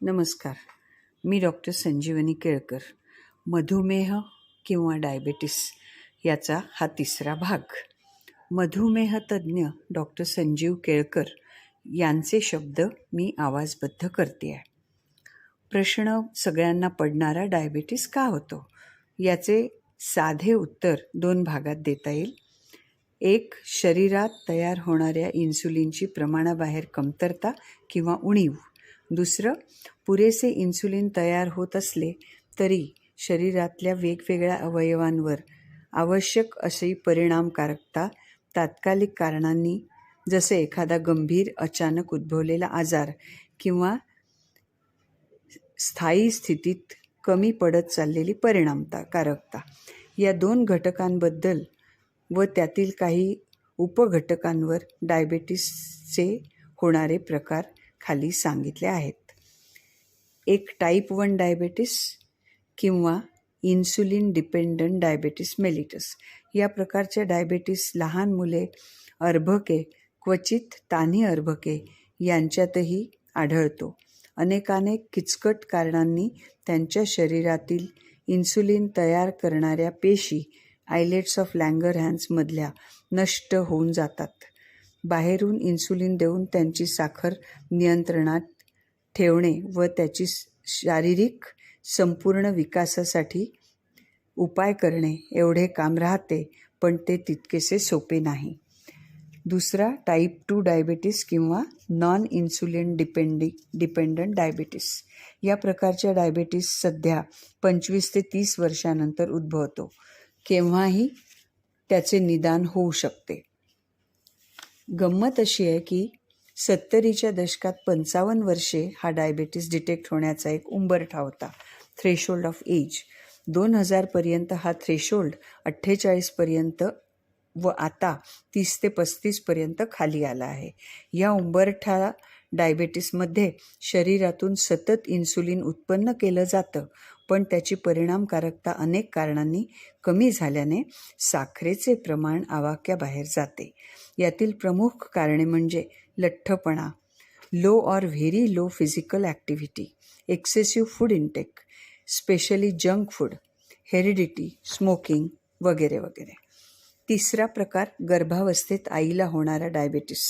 नमस्कार. मी डॉक्टर संजीवनी केळकर. मधुमेह किंवा डायबेटीस याचा हा तिसरा भाग. मधुमेह तज्ज्ञ डॉक्टर संजीव केळकर यांचे शब्द मी आवाजबद्ध करते आहे. प्रश्न सगळ्यांना पडणारा डायबेटीस का होतो याचे साधे उत्तर 2 भागात देता येईल. एक, शरीरात तयार होणाऱ्या इन्सुलिनची प्रमाणाबाहेर कमतरता किंवा उणीव. दुसरं, पुरेसे इन्सुलिन तयार होत असले तरी शरीरातल्या वेगवेगळ्या अवयवांवर आवश्यक अशी परिणामकारकता तात्कालिक कारणांनी, जसे एखादा गंभीर अचानक उद्भवलेला आजार किंवा स्थायी स्थितीत कमी पडत चाललेली परिणामकारकता, या 2 घटकांबद्दल व त्यातील काही उपघटकांवर डायबेटीसचे होणारे प्रकार खाली सांगितले आहेत. एक, टाईप 1 डायबेटीस किंवा इन्सुलिन डिपेंडंट डायबेटीस मेलिटस. या प्रकारच्या डायबेटीस लहान मुले, अर्भके, क्वचित तान्ही अर्भके यांच्यातही आढळतो. अनेकानेक किचकट कारणांनी त्यांच्या शरीरातील इन्सुलिन तयार करणाऱ्या पेशी आयलेट्स ऑफ लँगरहॅन्समधल्या नष्ट होऊन जातात. बाहेरून इन्सुलिन देऊन त्यांची साखर नियंत्रणात ठेवणे व त्याची शारीरिक संपूर्ण विकासासाठी उपाय करणे एवढे काम राहते, पण ते तितकेसे सोपे नाही. दुसरा, टाईप 2 डायबेटीस किंवा नॉन इन्सुलिन डिपेंडंट डायबेटीस. या प्रकारच्या डायबेटीस सध्या 25 ते 30 वर्षानंतर उद्भवतो. केव्हाही त्याचे निदान होऊ शकते. गंमत अशी आहे की 70च्या दशकात 55 वर्षे हा डायबेटीस डिटेक्ट होण्याचा एक उंबरठा होता, थ्रेशोल्ड ऑफ एज. 2000पर्यंत हा थ्रेशोल्ड 48पर्यंत व आता 30 ते 35पर्यंत खाली आला आहे. या उंबरठा डायबेटीसमध्ये शरीरातून सतत इन्सुलिन उत्पन्न केलं जातं, पण त्याची परिणामकारकता अनेक कारणांनी कमी झाल्याने साखरेचे प्रमाण आवाक्याबाहेर जाते. यातील प्रमुख कारणे म्हणजे लठ्ठपणा, low or very low physical activity, excessive food intake, specially junk food, heredity, smoking वगैरे वगैरे. तिसरा प्रकार, गर्भावस्थेत आईला होणारा डायबेटीस,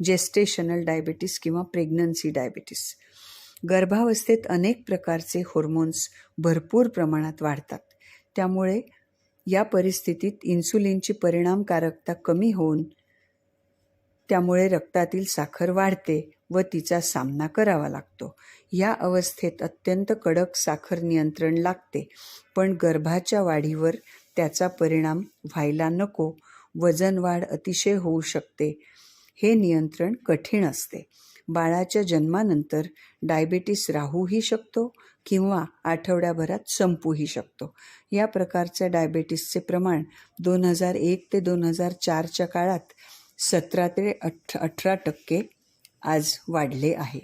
जेस्टेशनल डायबेटीस किंवा प्रेग्नन्सी डायबेटीस. गर्भावस्थेत अनेक प्रकारचे हॉर्मोन्स भरपूर प्रमाणात वाढतात. त्यामुळे या परिस्थितीत इन्सुलिनची परिणामकारकता कमी होऊन त्यामुळे रक्तातील साखर वाढते व तिचा सामना करावा लागतो. या अवस्थेत अत्यंत कडक साखर नियंत्रण लागते, पण गर्भाच्या वाढीवर त्याचा परिणाम व्हायला नको. वजन वाढ अतिशय होऊ शकते. हे नियंत्रण कठीण असते. बाळाच्या जन्मानंतर डायबेटीस राहूही शकतो किंवा आठवड्याभरात संपूही शकतो. या प्रकारच्या डायबेटीसचे प्रमाण 2001 ते 2004च्या काळात 17 ते 18% आज वाढले आहे.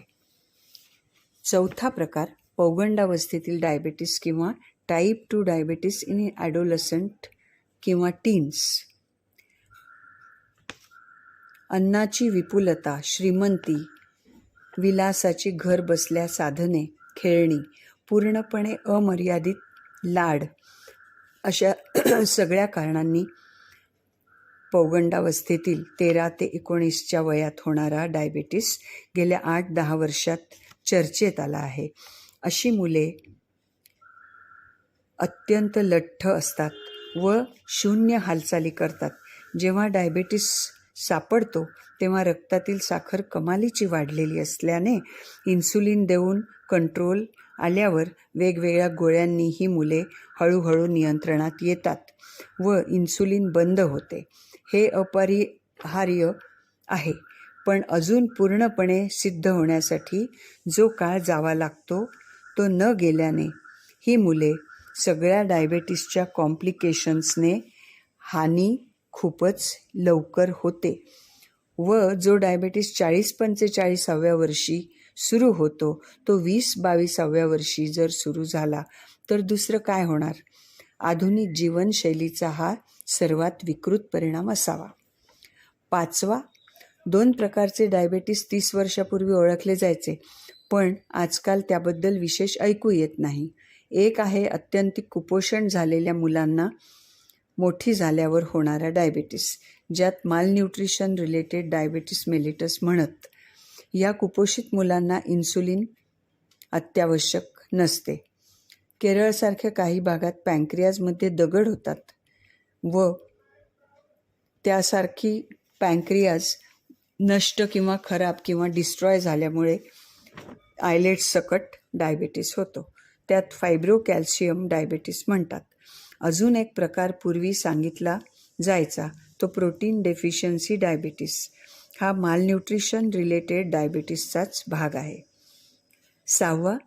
चौथा प्रकार, पौगंडावस्थेतील डायबेटीस किंवा टाईप 2 डायबेटीस इन ॲडोलसंट किंवा टीन्स. अन्नाची विपुलता, श्रीमंती, विलासाची घर बसल्या साधने, खेळणी, पूर्णपणे अमर्यादित लाड अशा सगळ्या कारणांनी पौगंडावस्थेतील 13 ते 19च्या वयात होणारा डायबेटीस गेल्या 8-10 वर्षात चर्चेत आला आहे. अशी मुले अत्यंत लठ्ठ असतात व शून्य हालचाली करतात. जेव्हा डायबेटीस सापडतो तेव्हा रक्तातील साखर कमालीची वाढलेली असल्याने इन्सुलिन देऊन कंट्रोल आल्यावर वेगवेगळ्या गोळ्यांनी ही मुले हळूहळू नियंत्रणात येतात व इन्सुलिन बंद होते. हे अपरिहार्य आहे, पण अजून पूर्णपणे सिद्ध होण्यासाठी जो काळ जावा लागतो तो न गेल्याने ही मुले सगळ्या डायबेटीसच्या कॉम्प्लिकेशन्सने हानी खूपच लवकर होते व जो डायबेटीस 40-45व्या वर्षी सुरू होतो तो 20-22व्या वर्षी जर सुरू झाला तर दुसरं काय होणार? आधुनिक जीवनशैलीचा हा सर्वात विकृत परिणाम असावा. 5वा, 2 प्रकारचे डायबेटीस 30 वर्षापूर्वी ओळखले जायचे, पण आजकाल त्याबद्दल विशेष ऐकू येत नाही. एक आहे अत्यंतिक कुपोषण झालेल्या मुलांना मोठी झाल्यावर होणारा डायबिटीस, ज्यात मालन्यूट्रिशन रिलेटेड डायबिटीस मेलिटस म्हणत. या कुपोषित मुलांना इन्सुलिन अत्यावश्यक नसते. केरळसारख्या काही भागात पँक्रियाजमध्ये दगड होतात व त्यासारखी पँक्रियाज नष्ट किंवा खराब किंवा डिस्ट्रॉय झाल्यामुळे आयलेट्स सकट डायबिटीस होतो. त्यात फायब्रोकॅल्शियम डायबिटीस म्हणतात. अजून एक प्रकार पूर्वी सांगितला जायचा तो प्रोटीन डेफिशियन्सी डायबिटीस. हा मालन्यूट्रिशन रिलेटेड डायबिटीसचाच भाग आहे. 6वा,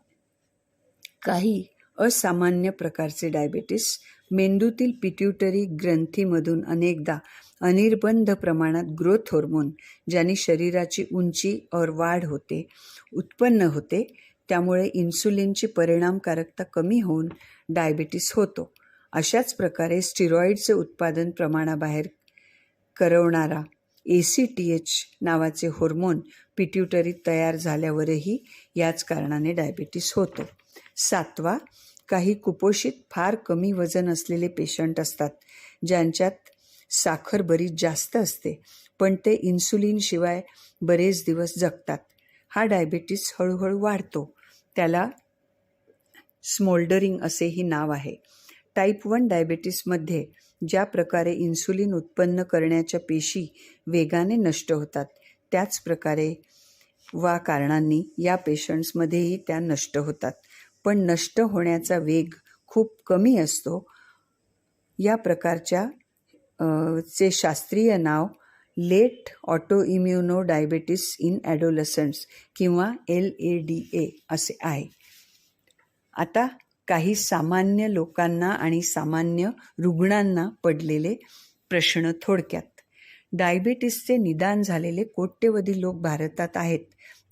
काही असामान्य प्रकारचे डायबिटीस मेंदूतील पिट्यूटरी ग्रंथीमधून अनेकदा अनिर्बंध प्रमाणात ग्रोथ हार्मोन, ज्याने शरीराची उंची और वाढ होते, उत्पन्न होते. त्यामुळे इन्सुलिनची परिणामकारकता कमी होऊन डायबिटीस होतो. अशाच प्रकारे स्टिरॉइडचे उत्पादन प्रमाणाबाहेर करवणारा ACTH नावाचे हार्मोन पिट्यूटरीत तयार झाल्यावरही याच कारणाने डायबिटीस होतो. 7वा, काही कुपोषित फार कमी वजन असलेले पेशंट असतात ज्यांच्यात साखर बरीच जास्त असते, पण ते इन्सुलिनशिवाय बरेच दिवस जगतात. हा डायबिटीस हळूहळू वाढतो. त्याला स्मोल्डरिंग असेही नाव आहे. टाईप 1 डायबिटीसमध्ये ज्या प्रकारे इन्सुलिन उत्पन्न करण्याच्या पेशी वेगाने नष्ट होतात, त्याच प्रकारे वा कारणांनी या पेशंट्समध्येही त्या नष्ट होतात, पण नष्ट होण्याचा वेग खूप कमी असतो. या प्रकारच्या चे शास्त्रीय नाव लेट ऑटोइम्युनो डायबिटीस इन ॲडोलसंट्स किंवा LADA असे आहे. आता काही सामान्य लोकांना आणि सामान्य रुग्णांना पडलेले प्रश्न थोडक्यात. डायबिटीसचे निदान झालेले कोट्यवधी लोक भारतात आहेत.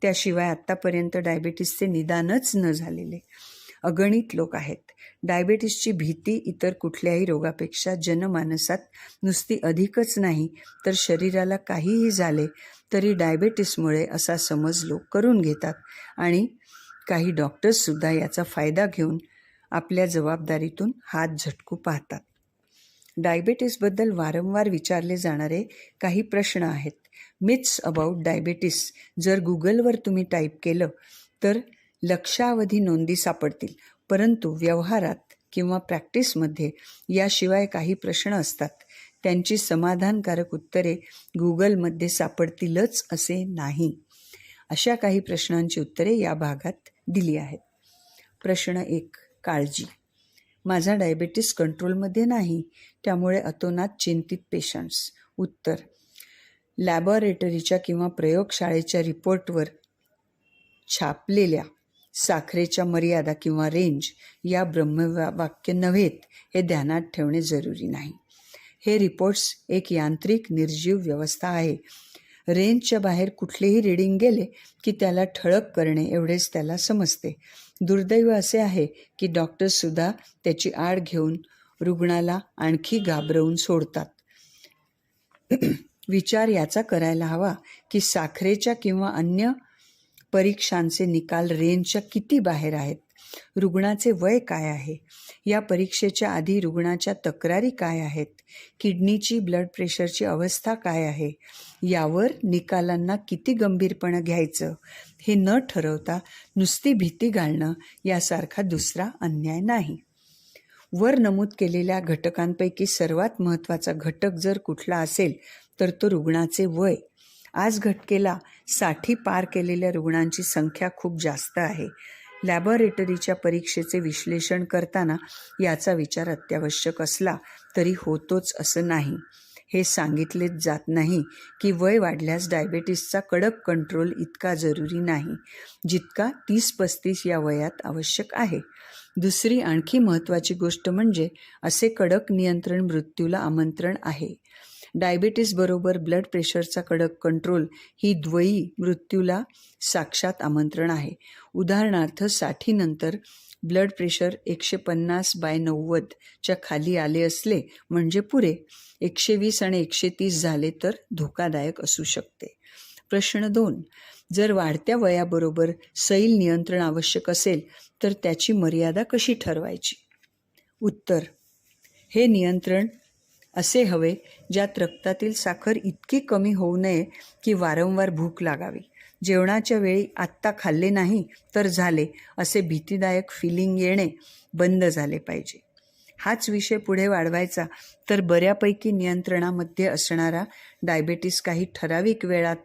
त्याशिवाय आत्तापर्यंत डायबिटीसचे निदानच न झालेले अगणित लोक आहेत. डायबिटीसची भीती इतर कुठल्याही रोगापेक्षा जनमानसात नुसती अधिकच नाही, तर शरीराला काहीही झाले तरी डायबिटीसमुळे असा समज लोक करून घेतात आणि काही डॉक्टर्ससुद्धा याचा फायदा घेऊन आपल्या जबाबदारीतून हात झटकू पाहतात. डायबिटीसबद्दल वारंवार विचारले जाणारे काही प्रश्न आहेत. मिथ्स अबाउट डायबिटीस जर गुगलवर तुम्ही टाईप केलं तर लक्षावधी नोंदी सापडतील, परंतु व्यवहारात किंवा प्रॅक्टिसमध्ये याशिवाय काही प्रश्न असतात. त्यांची समाधानकारक उत्तरे गुगलमध्ये सापडतीलच असे नाही. अशा काही प्रश्नांची उत्तरे या भागात दिली आहेत. प्रश्न 1, काळजी. माझा डायबिटीस कंट्रोलमध्ये नाही, त्यामुळे अतोनात चिंतित पेशंट्स. उत्तर, लॅबॉरेटरीच्या किंवा प्रयोगशाळेच्या रिपोर्टवर छापलेल्या साखरेच्या मर्यादा किंवा रेंज या ब्रह्मवाक्य नव्हेत हे ध्यानात ठेवणे जरुरी नाही. हे रिपोर्ट्स एक यांत्रिक निर्जीव व्यवस्था आहे. रेंजच्या बाहेर कुठलेही रीडिंग गेले की त्याला ठळक करणे एवढेच त्याला समजते. दुर्दैव असे आहे की डॉक्टर्ससुद्धा त्याची आड घेऊन रुग्णाला आणखी घाबरवून सोडतात. विचार याचा करायला हवा की साखरेच्या किंवा अन्य परीक्षांचे निकाल रेंजच्या किती बाहेर आहेत. रुग्णाचे वय काय आहे, या परीक्षेच्या आधी रुग्णाच्या तक्रारी काय आहेत, किडनीची ब्लड प्रेशरची अवस्था काय आहे, यावर निकालांना किती गंभीरपणे घ्यायचं हे न ठरवता नुसती भीती घालणं यासारखा दुसरा अन्याय नाही. वर नमूद केलेल्या घटकांपैकी सर्वात महत्त्वाचा घटक जर कुठला असेल तर तो रुग्णाचे वय. आज घटकेला 60 पार केलेल्या रुग्णांची संख्या खूप जास्त आहे. लॅबॉरेटरीच्या परीक्षेचे विश्लेषण करताना याचा विचार अत्यावश्यक असला तरी होतोच असं नाही. हे सांगितलेच जात नाही की वय वाढल्यास डायबिटीसचा कडक कंट्रोल इतका जरुरी नाही जितका 30-35 या वयात आवश्यक आहे. दुसरी आणखी महत्त्वाची गोष्ट म्हणजे असे कडक नियंत्रण मृत्यूला आमंत्रण आहे. डायबिटीसबरोबर ब्लड प्रेशरचा कडक कंट्रोल ही द्वयी मृत्यूला साक्षात आमंत्रण आहे. उदाहरणार्थ 60 नंतर ब्लड प्रेशर 150/90च्या खाली आले असले म्हणजे पुरे. 120 आणि 130 झाले तर धोकादायक असू शकते. प्रश्न 2, जर वाढत्या वयाबरोबर सैल नियंत्रण आवश्यक असेल तर त्याची मर्यादा कशी ठरवायची? उत्तर: हे नियंत्रण असे हवे ज्यात रक्तातील साखर इतकी कमी होऊ नये की वारंवार भूक लागावी. जेवणाच्या वेळी आत्ता खाल्ले नाही तर झाले असे भीतीदायक फिलिंग येणे बंद झाले पाहिजे. हाच विषय पुढे वाढवायचा तर बऱ्यापैकी नियंत्रणामध्ये असणारा डायबेटीस काही ठराविक वेळात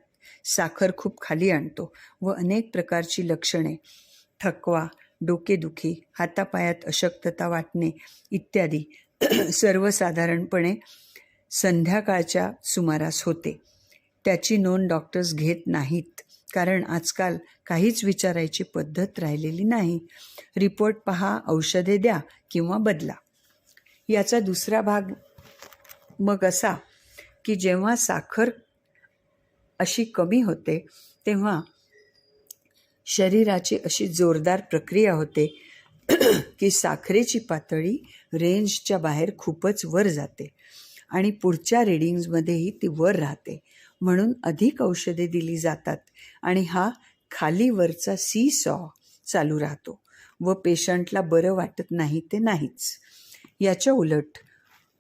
साखर खूप खाली आणतो व अनेक प्रकारची लक्षणे, थकवा, डोकेदुखी, हातापायात अशक्तता वाटणे इत्यादी सर्वसाधारणपणे संध्याकाळच्या सुमारास होते. त्याची नोंद डॉक्टर्स घेत नाहीत, कारण आजकाल काहीच विचारायची पद्धत राहिलेली नाही. रिपोर्ट पहा, औषधे द्या किंवा बदला. याचा दुसरा भाग मग असा की जेव्हा साखर अशी कमी होते तेव्हा शरीराची अशी जोरदार प्रक्रिया होते की साखरेची पातळी रेंजच्या बाहेर खूपच वर जाते आणि पुढच्या रिडिंग्जमध्येही ती वर राहते. म्हणून अधिक औषधे दिली जातात आणि हा खाली वरचा सी-सॉ चालू राहतो व पेशंटला बरं वाटत नाही ते नाहीच. याच्या उलट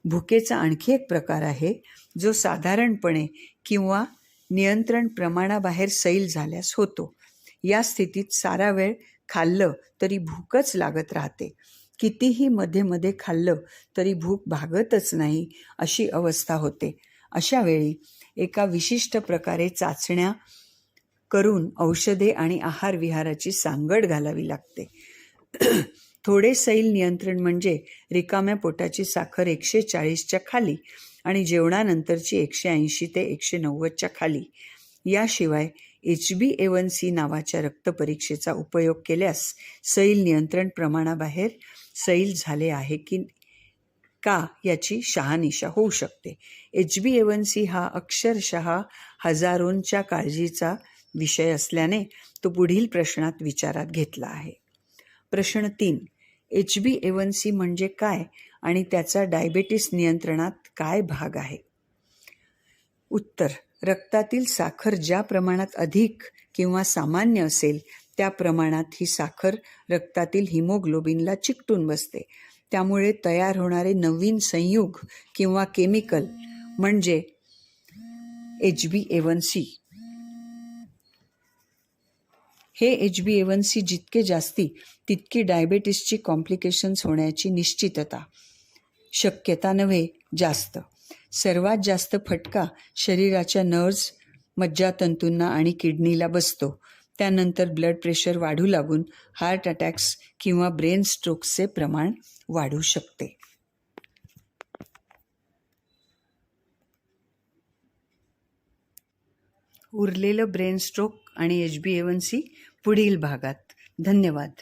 भुकेचा आणखी एक प्रकार आहे जो साधारणपणे किंवा नियंत्रण प्रमाणाबाहेर सैल झाल्यास होतो. या स्थितीत सारा वेळ खाल्लं तरी भूकच लागत राहते. कितीही मध्ये मध्ये खाल्लं तरी भूक भागतच नाही अशी अवस्था होते. अशा वेळी एका विशिष्ट प्रकारे चाचण्या करून औषधे आणि आहार विहाराची सांगड घालावी लागते. थोडे सैल नियंत्रण म्हणजे रिकाम्या पोटाची साखर 140च्या खाली आणि जेवणानंतरची 180 ते 190च्या खाली. याशिवाय HbA1c नावाच्या रक्तपरीक्षेचा उपयोग केल्यास सैल नियंत्रण प्रमाणाबाहेर सैल झाले आहे की का याची शहानिशा होऊ शकते. HbA1c हा अक्षरशः हजारोंच्या काळजीचा विषय असल्याने तो पुढील प्रश्नात विचारात घेतला आहे. प्रश्न 3. HbA1c म्हणजे काय आणि त्याचा डायबेटीस नियंत्रणात काय भाग आहे? उत्तर: रक्तातील साखर ज्या प्रमाणात अधिक किंवा सामान्य असेल त्या प्रमाणात ही साखर रक्तातील हिमोग्लोबिनला चिकटून बसते. त्यामुळे तयार होणारे नवीन संयुग किंवा केमिकल म्हणजे HbA1c. हे HbA1c जितके जास्ती तितकी डायबेटीसची कॉम्प्लिकेशन्स होण्याची निश्चितता, शक्यता नव्हे जास्त. सर्वात जास्त फटका शरीराच्या नर्व्ज, मज्जातंतूंना आणि किडनीला बसतो. त्यानंतर ब्लड प्रेशर वाढू लागून हार्ट अटॅक्स किंवा ब्रेन स्ट्रोक्सचे प्रमाण वाढू शकते. उरलेलं ब्रेन स्ट्रोक आणि HbA1c पुढील भागात. धन्यवाद.